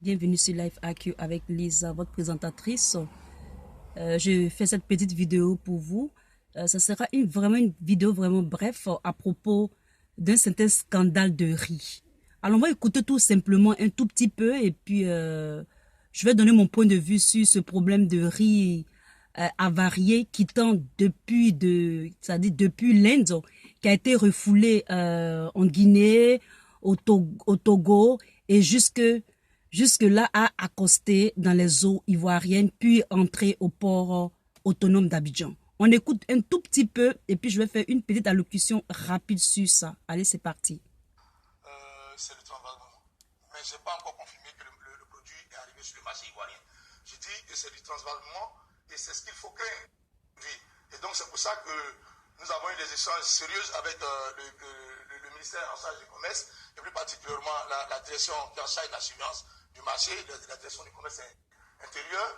Bienvenue sur Life AQ avec Lisa, votre présentatrice. Je fais cette petite vidéo pour vous. Ça sera vraiment une vidéo vraiment bref à propos d'un certain scandale de riz. Alors, on va écouter tout simplement un tout petit peu et puis je vais donner mon point de vue sur ce problème de riz avarié qui tend c'est-à-dire depuis l'Inde, qui a été refoulé en Guinée, au Togo et jusque là à accoster dans les eaux ivoiriennes, puis entrer au port autonome d'Abidjan. On écoute un tout petit peu et puis je vais faire une petite allocution rapide sur ça. Allez, c'est parti. C'est le transvalement. Mais je n'ai pas encore confirmé que le produit est arrivé sur le marché ivoirien. Je dis que c'est du transvalement et c'est ce qu'il faut créer. Et donc c'est pour ça que nous avons eu des échanges sérieux avec le ministère en charge du commerce et plus particulièrement la direction qui est en charge de la surveillance du marché, la direction du commerce intérieur.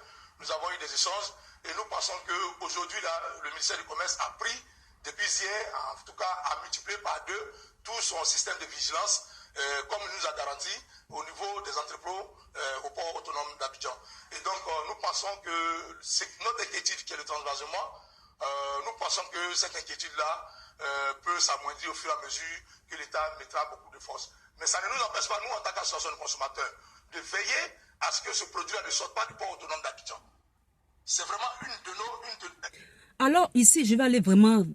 Nous avons eu des échanges et nous pensons qu'aujourd'hui, le ministère du commerce a pris, depuis hier, en tout cas, a multiplié par 2 tout son système de vigilance, comme il nous a garanti au niveau des entrepôts au port autonome d'Abidjan. Et donc, nous pensons que c'est notre inquiétude qui est le transvasement. Nous pensons que cette inquiétude-là peut s'amoindrir au fur et à mesure que l'État mettra beaucoup de force. Mais ça ne nous empêche pas, nous, en tant qu'association de consommateurs, de veiller à ce que ce produit-là ne sorte pas du port autonome d'Abidjan. C'est vraiment une de nos... Alors ici, je vais aller vraiment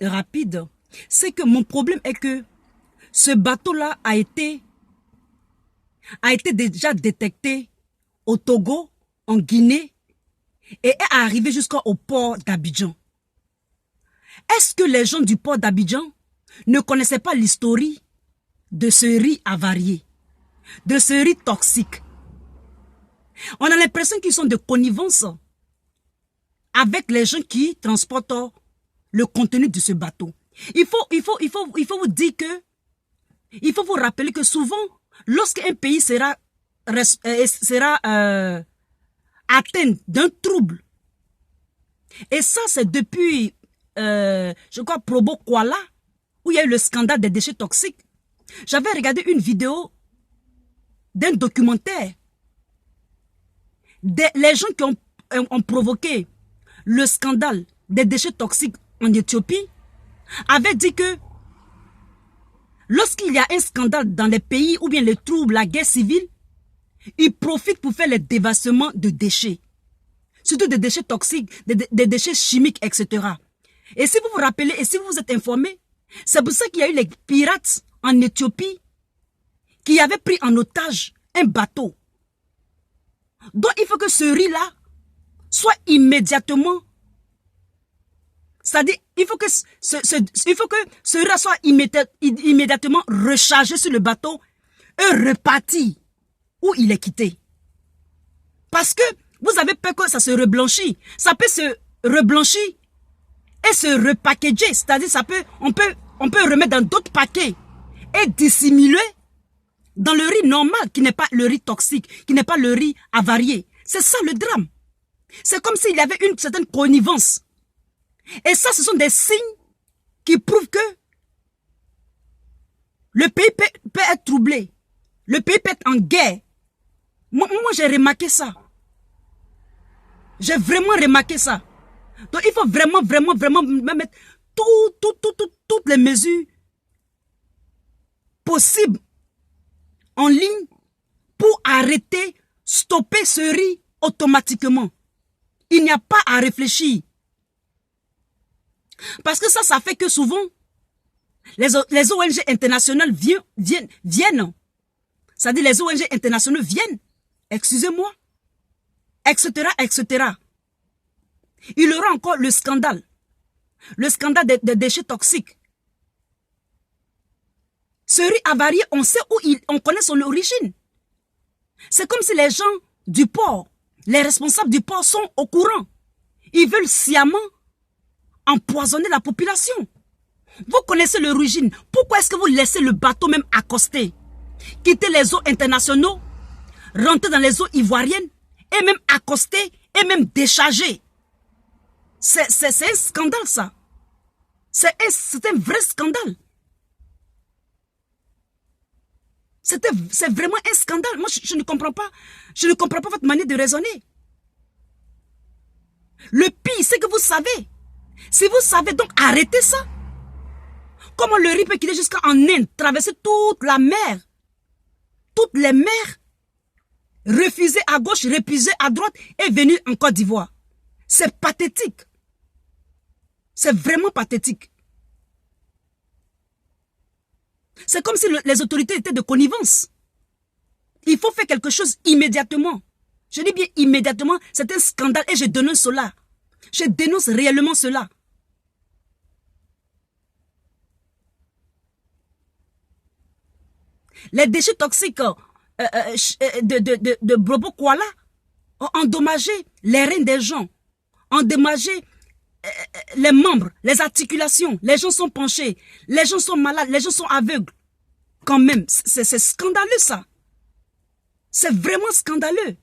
rapide. C'est que mon problème est que ce bateau-là a été déjà détecté au Togo, en Guinée, et est arrivé jusqu'au port d'Abidjan. Est-ce que les gens du port d'Abidjan ne connaissaient pas l'histoire de ce riz avarié, de ce riz toxique? On a l'impression qu'ils sont de connivence avec les gens qui transportent le contenu de ce bateau. Il faut vous dire que, il faut vous rappeler que souvent, lorsqu'un pays sera atteint d'un trouble, et ça c'est depuis, je crois, Probo Kuala, où il y a eu le scandale des déchets toxiques. J'avais regardé une vidéo d'un documentaire. Les gens qui ont provoqué le scandale des déchets toxiques en Éthiopie avaient dit que lorsqu'il y a un scandale dans les pays ou bien les troubles, la guerre civile, ils profitent pour faire les dévassements de déchets. Surtout des déchets toxiques, des déchets chimiques, etc. Et si vous vous rappelez, et si vous êtes informés, c'est pour ça qu'il y a eu les pirates en Éthiopie qui avaient pris en otage un bateau. Donc il faut que ce riz-là soit immédiatement, c'est-à-dire il faut que ce riz soit immédiatement rechargé sur le bateau et reparti où il est quitté. Parce que vous avez peur que ça se reblanchit. Ça peut se reblanchir et se repackager. C'est-à-dire on peut remettre dans d'autres paquets et dissimuler dans le riz normal, qui n'est pas le riz toxique, qui n'est pas le riz avarié. C'est ça le drame. C'est comme s'il y avait une certaine connivence. Et ça, ce sont des signes qui prouvent que le pays peut être troublé. Le pays peut être en guerre. Moi j'ai remarqué ça. J'ai vraiment remarqué ça. Donc, il faut vraiment mettre toutes les mesures possibles en ligne pour arrêter, stopper ce riz automatiquement. Il n'y a pas à réfléchir. Parce que ça fait que souvent, les ONG internationales viennent. C'est-à-dire les ONG internationales viennent, excusez-moi, etc., etc. Il y aura encore le scandale des déchets toxiques. Ce riz avarié, on sait on connaît son origine. C'est comme si les gens du port, les responsables du port sont au courant. Ils veulent sciemment empoisonner la population. Vous connaissez l'origine. Pourquoi est-ce que vous laissez le bateau même accoster, quitter les eaux internationaux, rentrer dans les eaux ivoiriennes et même accoster et même décharger? C'est un scandale ça. C'est un vrai scandale. C'est vraiment un scandale. Moi, je ne comprends pas. Je ne comprends pas votre manière de raisonner. Le pire, c'est que vous savez. Si vous savez, donc arrêtez ça. Comment le riz peut quitter jusqu'en Inde, traverser toute la mer, toutes les mers, refuser à gauche, refuser à droite et venir en Côte d'Ivoire. C'est pathétique. C'est vraiment pathétique. C'est comme si les autorités étaient de connivence. Il faut faire quelque chose immédiatement. Je dis bien immédiatement, c'est un scandale et je dénonce cela. Je dénonce réellement cela. Les déchets toxiques de Bobo Kuala ont endommagé les reins des gens, endommagé les membres, les articulations. Les gens sont penchés, les gens sont malades, les gens sont aveugles. Quand même, c'est scandaleux ça. C'est vraiment scandaleux.